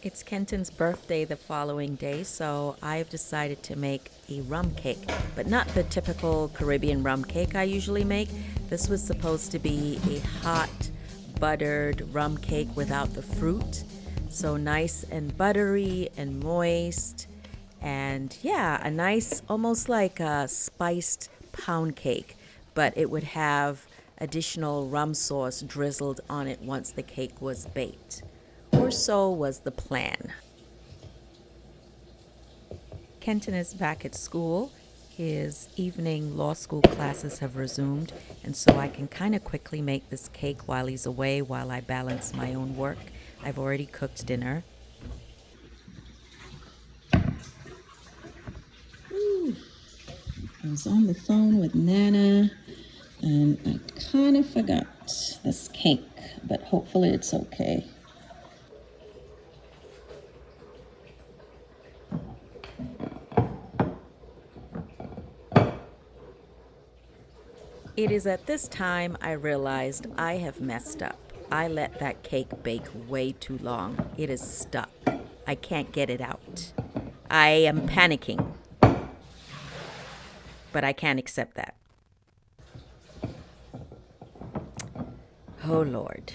It's Kenton's birthday the following day, so I've decided to make a rum cake, but not the typical Caribbean rum cake I usually make. This was supposed to be a hot, buttered rum cake without the fruit. So nice and buttery and moist, and yeah, a nice, almost like a spiced pound cake, but it would have additional rum sauce drizzled on it once the cake was baked. Or so was the plan. Kenton is back at school. His evening law school classes have resumed, and so I can kind of quickly make this cake while he's away, while I balance my own work. I've already cooked dinner. Ooh. I was on the phone with Nana, and I kind of forgot this cake, but hopefully it's okay. It is at this time I realized I have messed up. I let that cake bake way too long. It is stuck. I can't get it out. I am panicking. But I can't accept that. Oh, Lord.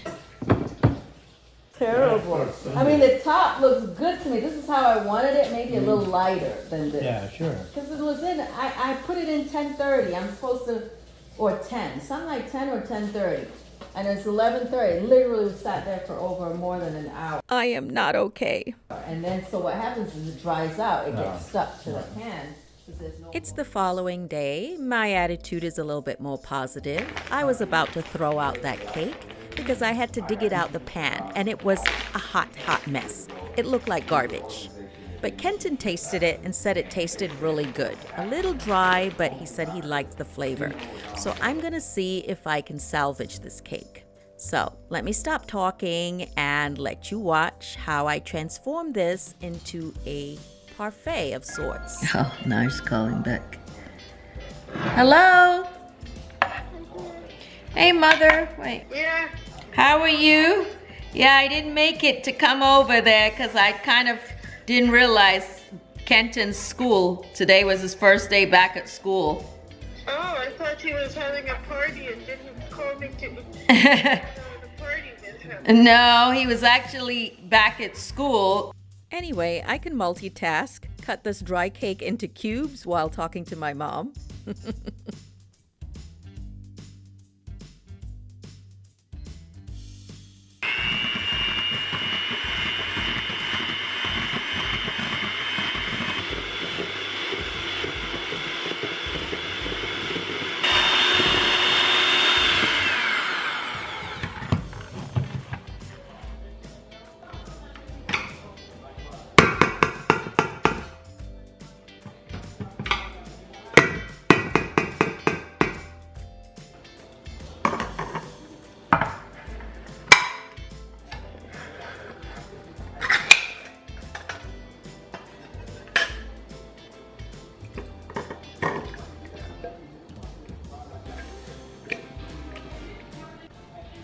Terrible. I mean, the top looks good to me. This is how I wanted it, maybe a little lighter than this. Yeah, sure. Because it was in, I put it in 10:30. I'm supposed to, or 10, something like 10 or 10:30. And it's 11:30. Literally sat there for over more than an hour. I am not okay. And then, so what happens is it dries out. It gets stuck to the pan. It's the following day. My attitude is a little bit more positive. I was about to throw out that cake because I had to dig it out the pan, and it was a hot, hot mess. It looked like garbage. But Kenton tasted it and said it tasted really good. A little dry, but he said he liked the flavor. So I'm gonna see if I can salvage this cake. So let me stop talking and let you watch how I transform this into a parfait of sorts. Oh, nice calling back. Hello? Hey, Mother. Wait. Yeah. How are you? Yeah, I didn't make it to come over there because I kind of didn't realize Kenton's school. Today was his first day back at school. Oh, I thought he was having a party and didn't call me to the party with him. No, he was actually back at school. Anyway, I can multitask, cut this dry cake into cubes while talking to my mom.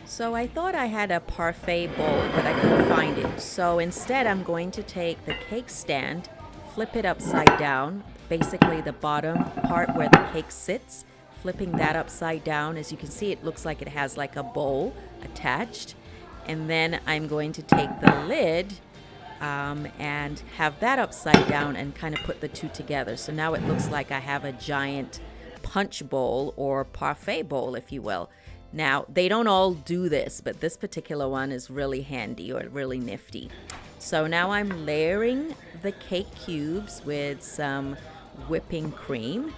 So I thought I had a parfait bowl, but I couldn't find it. So instead, I'm going to take the cake stand, flip it upside down, basically the bottom part where the cake sits, flipping that upside down. As you can see, it looks like it has like a bowl attached. And then I'm going to take the lid and have that upside down and kind of put the two together. So now it looks like I have a giant punch bowl or parfait bowl, if you will. Now, they don't all do this, but this particular one is really handy or really nifty. So now I'm layering the cake cubes with some whipping cream,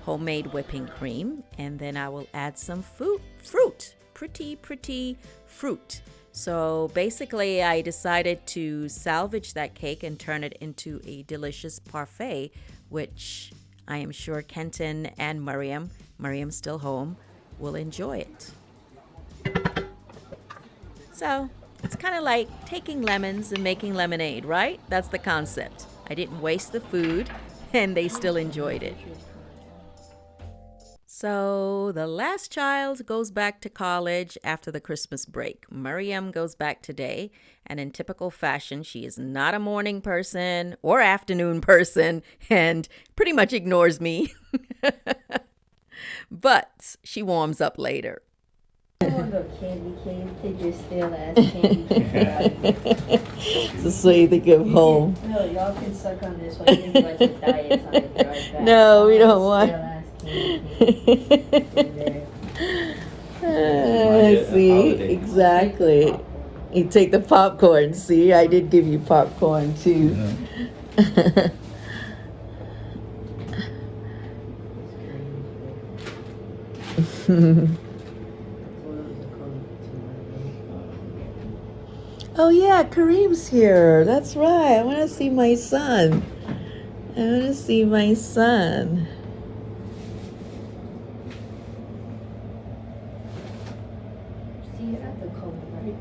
homemade whipping cream, and then I will add some fruit, pretty fruit. So basically, I decided to salvage that cake and turn it into a delicious parfait, which I am sure Kenton and Mariam's still home, will enjoy it. So it's kind of like taking lemons and making lemonade, right? That's the concept. I didn't waste the food and they still enjoyed it. So the last child goes back to college after the Christmas break. Mariam goes back today, and in typical fashion, she is not a morning person or afternoon person and pretty much ignores me. But she warms up later. Look, candy cane, take your stale ass candy cane. So you think of home. No, y'all can suck on this while you like your diets on it right back. No, we don't want. Stale ass candy cane. See, exactly. You take the popcorn. See, I did give you popcorn too. Yeah. Oh yeah, Kareem's here. That's right. I want to see my son. I want to see my son. See you at the cold, right?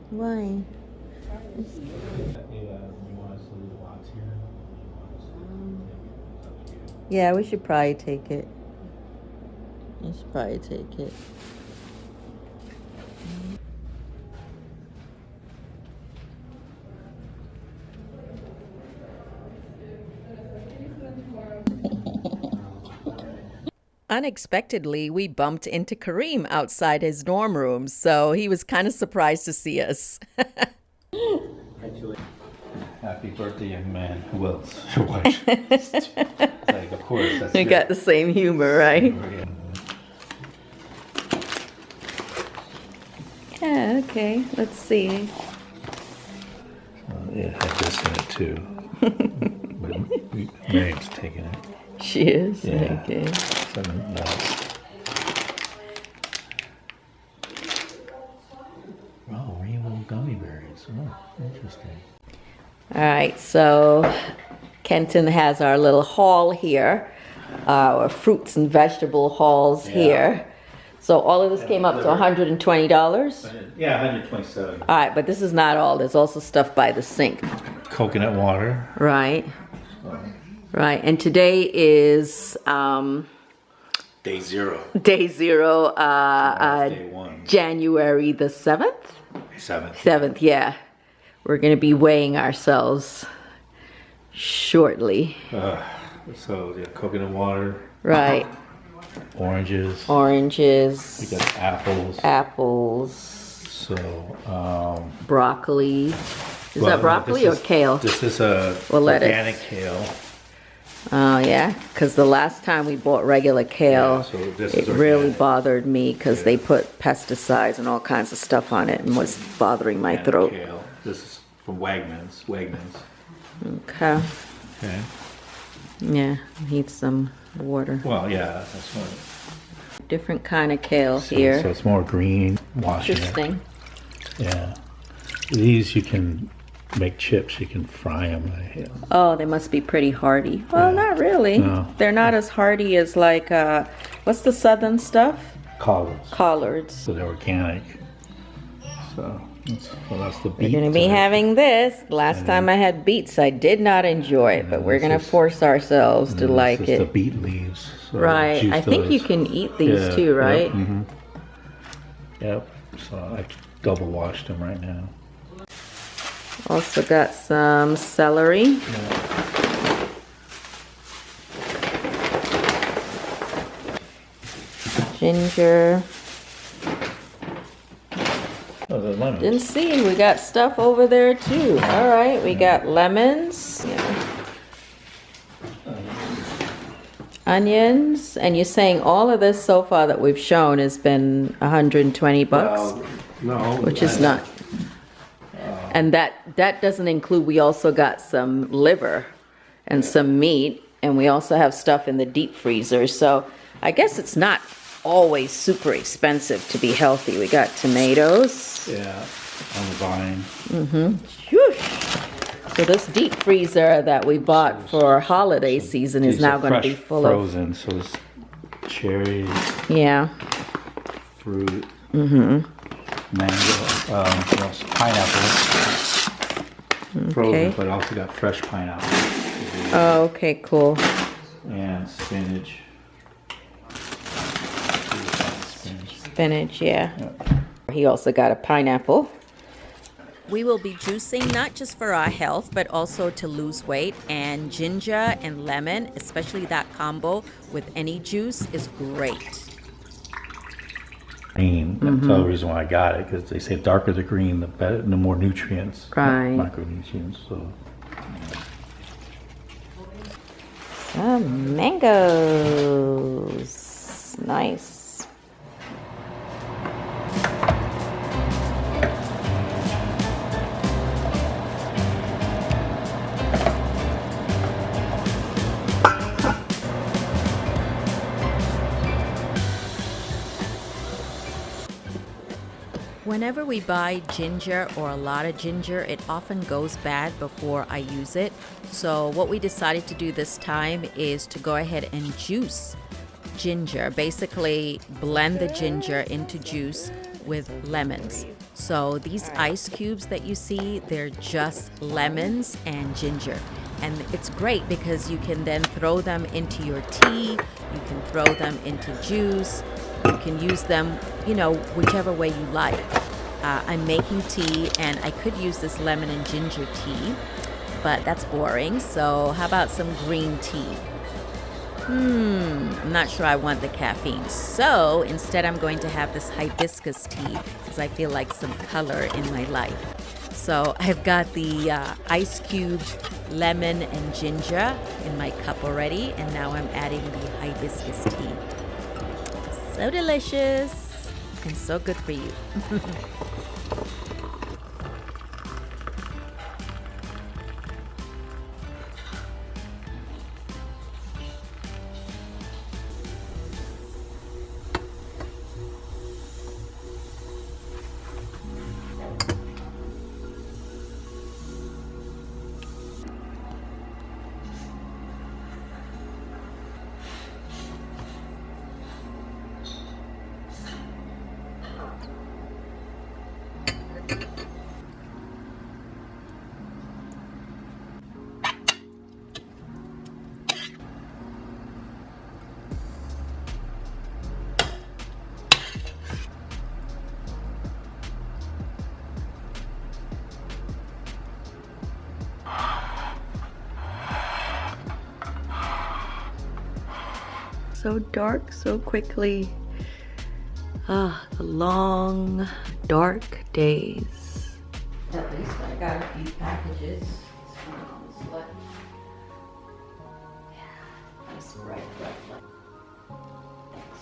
Why? You want us to leave the box here? Yeah, we should probably take it. We should probably take it. Unexpectedly, we bumped into Kareem outside his dorm room, so he was kind of surprised to see us. Happy birthday, young man. Who else? Your wife. Like, of course. That's You good. got the same humor, right? Yeah, okay. Let's see. It had this in it too. But Mariam's taking it. She is? Yeah. Okay. Something nice. Oh, rainbow gummy berries. Oh, interesting. All right, so Kenton has our little haul here, our fruits and vegetable hauls here. So all of this came up to $120. Yeah, 127. All right, but this is not all. There's also stuff by the sink. Coconut water. Right. Right. And today is Day zero. day zero, Day one. January the 7th? 7th. 7th, yeah. We're going to be weighing ourselves shortly. So, yeah, coconut water, Right. oranges. Oranges. We got apples. Apples. So, Broccoli. Is well, that broccoli this or is- kale? This is a Or lettuce. organic kale. Oh, yeah? Because the last time we bought regular kale, Yeah, so this it is really organic. bothered me because they put pesticides and all kinds of stuff on it and was bothering my Organic throat. Kale. This is from Wegmans. Okay. Okay. Yeah, need some water. Well, yeah, that's what. Different kind of kale So here. it's more green. Washing it. Interesting. Yeah. These you can make chips. You can fry them. Oh, they must be pretty hardy. Well, not really. No. They're not as hardy as like, what's the southern stuff? Collards. Collards. So they're organic. So that's the beet. We're going to be having this. Last time I had beets, I did not enjoy it, but we're this going to is- force ourselves to like This is the it. beet leaves. So Right. juice I think those. you can eat these Yeah, too, right? Yep. Mhm. Yep. So I double washed them right now. Also got some celery. Ginger. Oh, the lemons. Didn't see. We got stuff over there too. All right. We got lemons. Yeah. Onions. And you're saying all of this so far that we've shown has been 120 bucks, Well, no. which is not. And that doesn't include, we also got some liver and some meat, and we also have stuff in the deep freezer. So I guess it's not always super expensive to be healthy. We got tomatoes. Yeah. On the vine. Whoosh. So this deep freezer that we bought for holiday season is These now are going to be fresh full of, frozen. So it's cherries, yeah. fruit. mango, pineapple. Frozen, but I also got fresh pineapple. Oh, okay, cool. And spinach. Spinach, yeah. He also got a pineapple. We will be juicing not just for our health, but also to lose weight. And ginger and lemon, especially that combo with any juice, is great. Green. That's the reason why I got it, because they say darker the green, the better, the more nutrients, Right. micronutrients. So. Some mangoes. Nice. Whenever we buy ginger or a lot of ginger, it often goes bad before I use it. So what we decided to do this time is to go ahead and juice ginger. Basically blend the ginger into juice with lemons. So these ice cubes that you see, they're just lemons and ginger. And it's great because you can then throw them into your tea, you can throw them into juice, you can use them, you know, whichever way you like. I'm making tea and I could use this lemon and ginger tea, but that's boring. So how about some green tea? I'm not sure I want the caffeine. So instead I'm going to have this hibiscus tea because I feel like some color in my life. So I've got the ice cube, lemon and ginger in my cup already, and now I'm adding the hibiscus tea. So delicious and so good for you. So dark so quickly. The long, dark days. At least I got a few packages. Yeah, nice bright light. Thanks.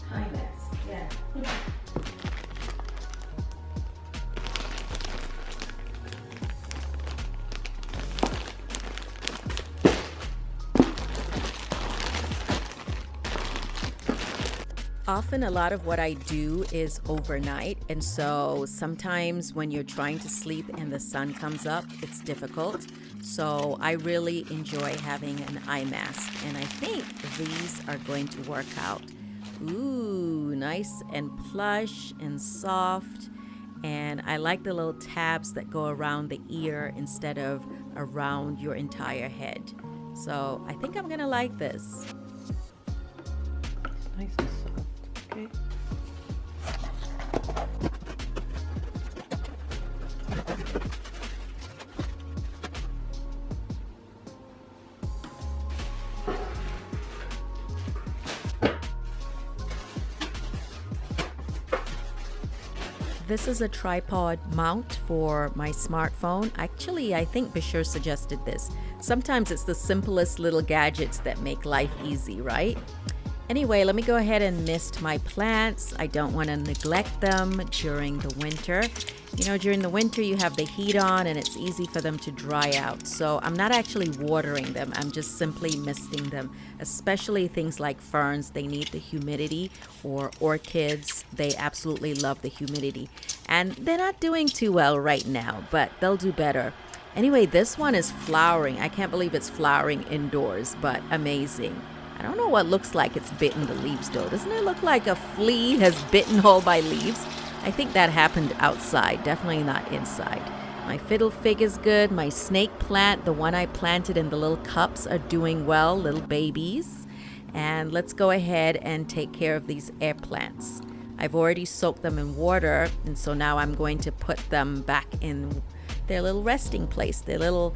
Hi, mask. Yeah. Often a lot of what I do is overnight, and so sometimes when you're trying to sleep and the sun comes up, it's difficult. So I really enjoy having an eye mask, and I think these are going to work out. Ooh, nice and plush and soft, and I like the little tabs that go around the ear instead of around your entire head. So I think I'm gonna like this. Nice and soft. Okay. This is a tripod mount for my smartphone. Actually, I think Bashir suggested this. Sometimes it's the simplest little gadgets that make life easy, right? Anyway, let me go ahead and mist my plants. I don't want to neglect them during the winter. You know, during the winter you have the heat on and it's easy for them to dry out. So I'm not actually watering them. I'm just simply misting them, especially things like ferns. They need the humidity, or orchids. They absolutely love the humidity. And they're not doing too well right now, but they'll do better. Anyway, this one is flowering. I can't believe it's flowering indoors, but amazing. I don't know what looks like it's bitten the leaves though. Doesn't it look like a flea has bitten all my leaves? I think that happened outside, definitely not inside. My fiddle fig is good. My snake plant, the one I planted in the little cups, are doing well, little babies. And let's go ahead and take care of these air plants. I've already soaked them in water, and so now I'm going to put them back in their little resting place, their little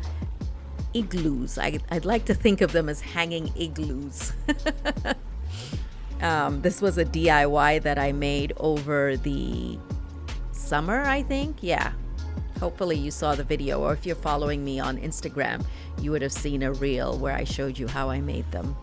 igloos. I'd like to think of them as hanging igloos. This was a DIY that I made over the summer, I think. Yeah. Hopefully you saw the video, or if you're following me on Instagram, you would have seen a reel where I showed you how I made them.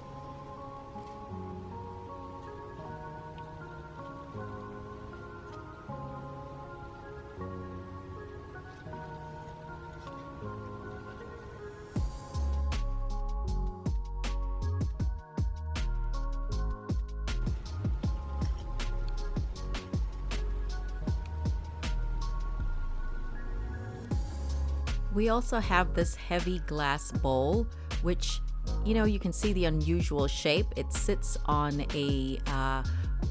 We also have this heavy glass bowl, which, you know, you can see the unusual shape. It sits on a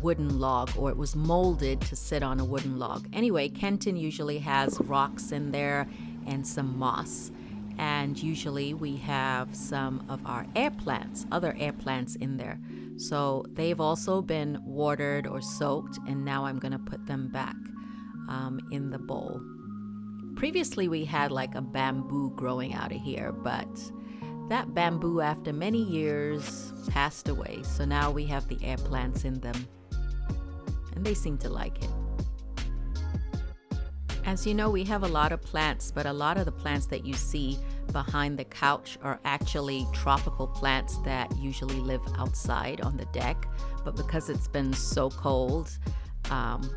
wooden log, or it was molded to sit on a wooden log. Anyway, Kenton usually has rocks in there and some moss. And usually we have some of our air plants, other air plants in there. So they've also been watered or soaked, and now I'm going to put them back in the bowl. Previously, we had like a bamboo growing out of here, but that bamboo, after many years, passed away. So now we have the air plants in them, and they seem to like it. As you know, we have a lot of plants, but a lot of the plants that you see behind the couch are actually tropical plants that usually live outside on the deck. But because it's been so cold,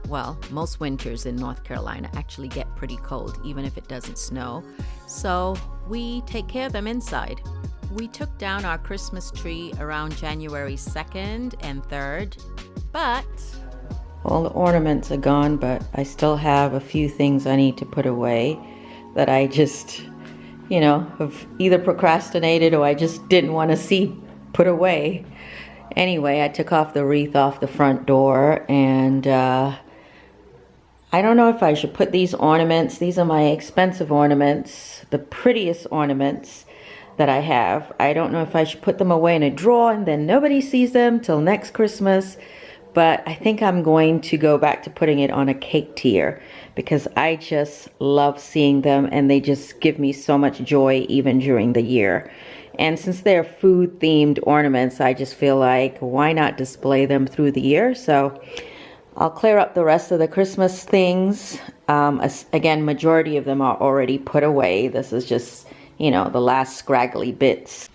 well, most winters in North Carolina actually get pretty cold, even if it doesn't snow. So we take care of them inside. We took down our Christmas tree around January 2nd and 3rd, but all the ornaments are gone, but I still have a few things I need to put away that I just, you know, have either procrastinated or I just didn't want to see put away. Anyway, I took off the wreath off the front door, and I don't know if I should put these ornaments. These are my expensive ornaments, the prettiest ornaments that I have. I don't know if I should put them away in a drawer and then nobody sees them till next Christmas, but I think I'm going to go back to putting it on a cake tier because I just love seeing them, and they just give me so much joy even during the year. And since they're food-themed ornaments, I just feel like, why not display them through the year? So I'll clear up the rest of the Christmas things. Again, majority of them are already put away. This is just, you know, the last scraggly bits.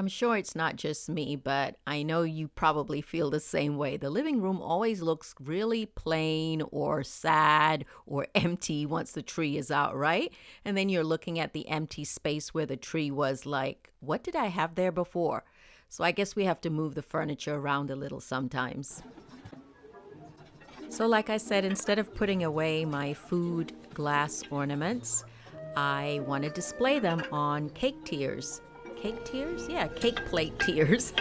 I'm sure it's not just me, but I know you probably feel the same way. The living room always looks really plain or sad or empty once the tree is out, right? And then you're looking at the empty space where the tree was like, what did I have there before? So I guess we have to move the furniture around a little sometimes. So like I said, instead of putting away my food glass ornaments, I want to display them on cake tiers. Cake tiers? Yeah, cake plate tiers.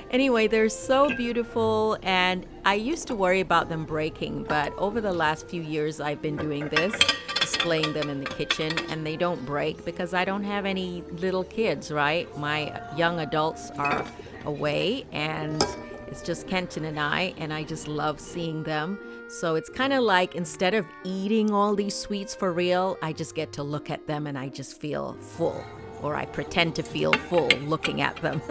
Anyway, they're so beautiful, and I used to worry about them breaking, but over the last few years I've been doing this, displaying them in the kitchen, and they don't break because I don't have any little kids, right? My young adults are away, and it's just Kenton and I just love seeing them. So it's kind of like, instead of eating all these sweets for real, I just get to look at them and I just feel full. Or I pretend to feel full looking at them.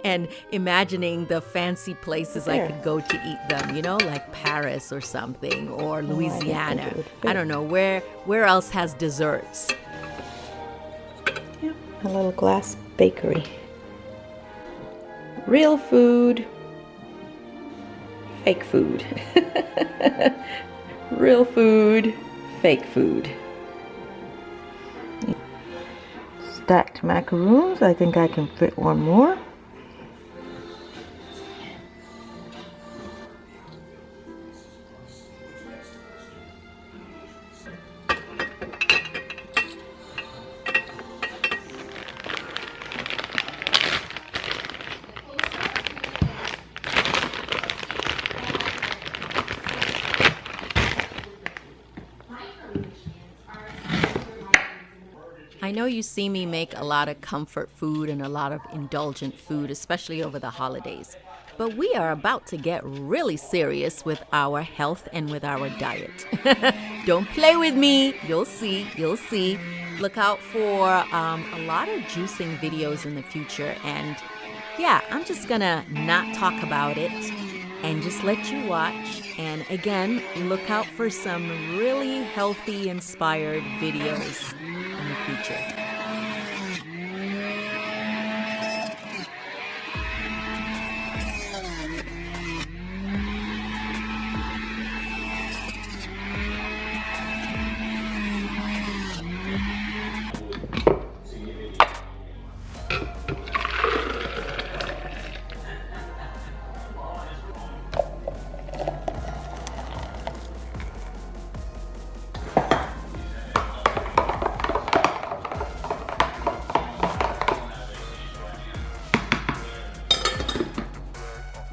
And imagining the fancy places I could go to eat them, you know, like Paris or something, or Louisiana. I don't know, where else has desserts? Yeah, a little glass bakery. Real food, fake food. Real food, fake food. stacked macaroons. I think I can fit one more. I know you see me make a lot of comfort food and a lot of indulgent food, especially over the holidays. But we are about to get really serious with our health and with our diet. Don't play with me. You'll see. You'll see. Look out for a lot of juicing videos in the future. And yeah, I'm just gonna not talk about it and just let you watch. And again, look out for some really healthy, inspired videos in the future.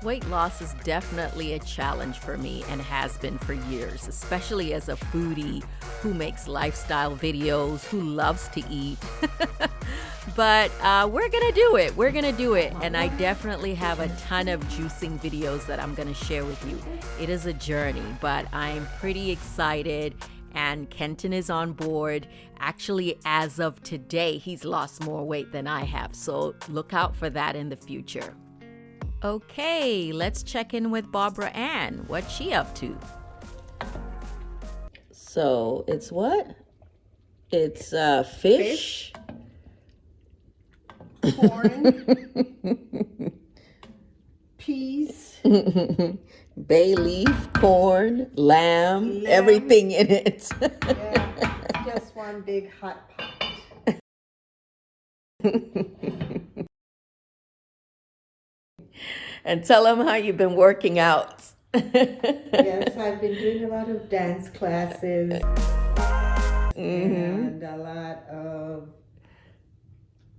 Weight loss is definitely a challenge for me and has been for years, especially as a foodie who makes lifestyle videos, who loves to eat. But we're gonna do it. We're gonna do it. And I definitely have a ton of juicing videos that I'm gonna share with you. It is a journey, but I'm pretty excited. And Kenton is on board. Actually, as of today, he's lost more weight than I have. So look out for that in the future. Okay, let's check in with Barbara Ann. What's she up to? So it's what? It's fish. Corn, peas, Bay leaf, corn, lamb, everything in it. yeah, just one big hot pot. And tell them how you've been working out. Yes, I've been doing a lot of dance classes and a lot of.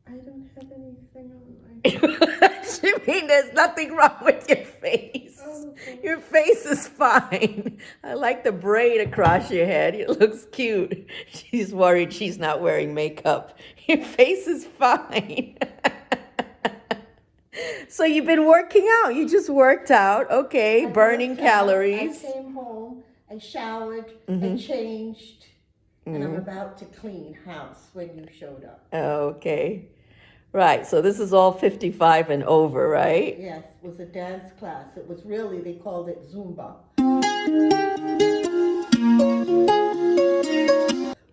I don't have anything on my. You mean there's nothing wrong with your face? Oh, okay. Your face is fine. I like the braid across your head. It looks cute. She's worried she's not wearing makeup. Your face is fine. So you've been working out. You just worked out. Okay, burning calories. I came home, I showered, I changed, and I'm about to clean house when you showed up. Okay. Right, so this is all 55 and over, right? Yes, it was a dance class. It was really, they called it Zumba.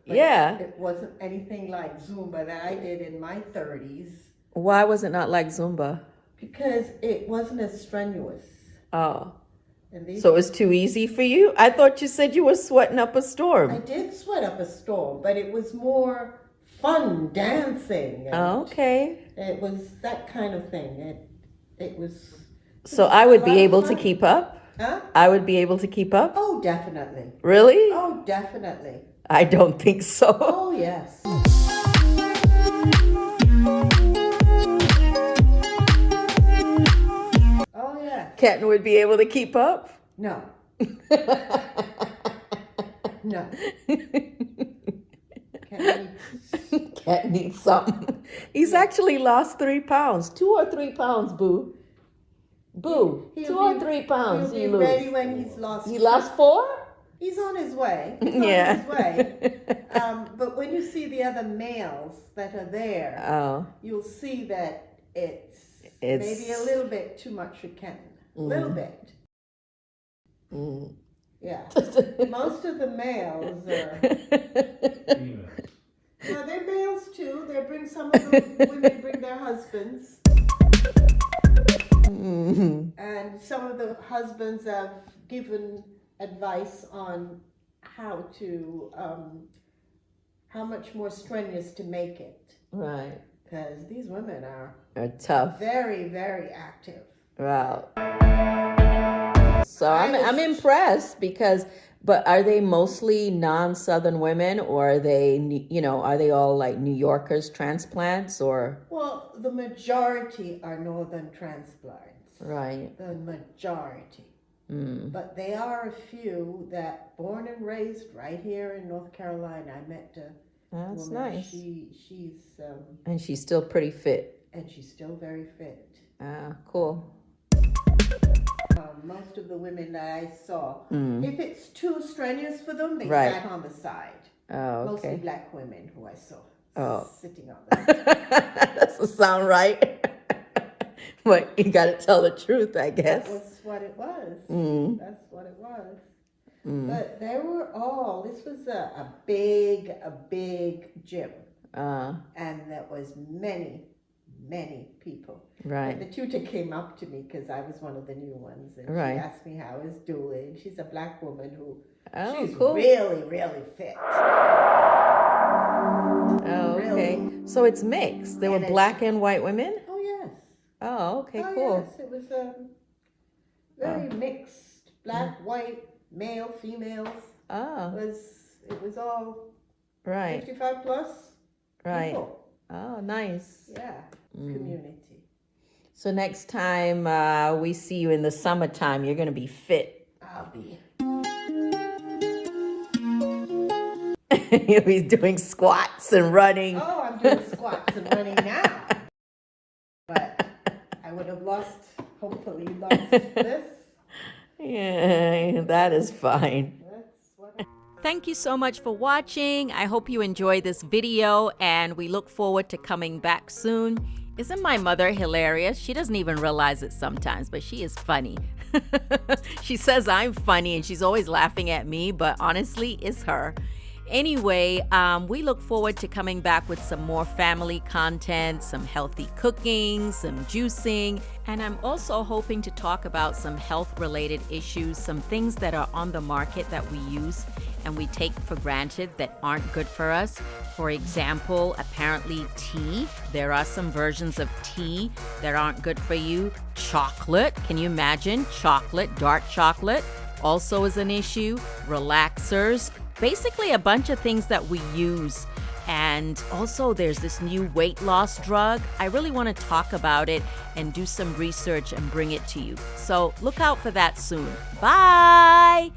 But Yeah. it wasn't anything like Zumba that I did in my 30s Why was it not like Zumba? because it wasn't as strenuous. Oh, And these, so it was too easy for you? I thought you said you were sweating up a I storm. did sweat up a storm, but it was more fun dancing. And Okay. it was that kind of thing. It was. So I would be able to keep up? Huh? I would be able to keep up? Oh, definitely. Really? Oh, definitely. I don't think so. Oh, yes. Oh, yes. Kenton would be able to keep up? No. No. Kenton needs something. He's actually lost 3 pounds. 2 or 3 pounds, boo. Boo. He'll 2 or be- 3 pounds He'll you be lose. ready when he's lost. He lost 4? He's on his way. He's on Yeah. his way. But when you see the other males that are there, Oh. you'll see that it's It's- maybe a little bit too much for Kenton. A little bit. Mm. Yeah. Most of the males are. No, they're males too. They bring some of the women bring their husbands. And some of the husbands have given advice on how to how much more strenuous to make it. Right. Because these women are Tough. very, very active. Wow. So I'm impressed because, but are they mostly non-Southern women, or are they, are they all like New Yorkers transplants, or? Well, the majority are Northern transplants. Right. The majority. But there are a few that born and raised right here in North Carolina. I met a That's woman. nice. She's And she's still pretty fit. and she's still very fit. Ah, cool. Most of the women that I saw, if it's too strenuous for them, they Right. sat on the side. Oh, Mostly okay. black women who I saw sitting on the side. That doesn't sound right. But you got to tell the truth, I guess. That was what it was. That's what it was. But they were all, this was a big gym. And there was many people. Right. And the tutor came up to me because I was one of the new ones. And Right. she asked me how I was doing. She's a black woman who, she's cool. really, really fit. Oh, okay. Really. So it's mixed. There were And black and white women? Oh, yes. Oh, okay, Oh, cool. yes. It was very mixed. Black, white, male, females. Oh, It was all right, 55 plus right. people. Oh, nice. Yeah, community. So next time we see you in the summertime, you're going to be fit. I'll be. You'll be doing squats and running. Oh, I'm doing squats and running now. But I would have hopefully lost this. Yeah, that is fine. That's what Thank you so much for watching. I hope you enjoyed this video, and we look forward to coming back soon. Isn't my mother hilarious? She doesn't even realize it sometimes, but she is funny. She says I'm funny and she's always laughing at me, but honestly, it's her. Anyway, we look forward to coming back with some more family content, some healthy cooking, some juicing, and I'm also hoping to talk about some health-related issues, some things that are on the market that we use and we take for granted that aren't good for us. For example, apparently tea. There are some versions of tea that aren't good for you. Chocolate, can you imagine? Chocolate, dark chocolate, also is an issue. Relaxers, basically a bunch of things that we use. And also there's this new weight loss drug. I really want to talk about it and do some research and bring it to you. So look out for that soon. Bye!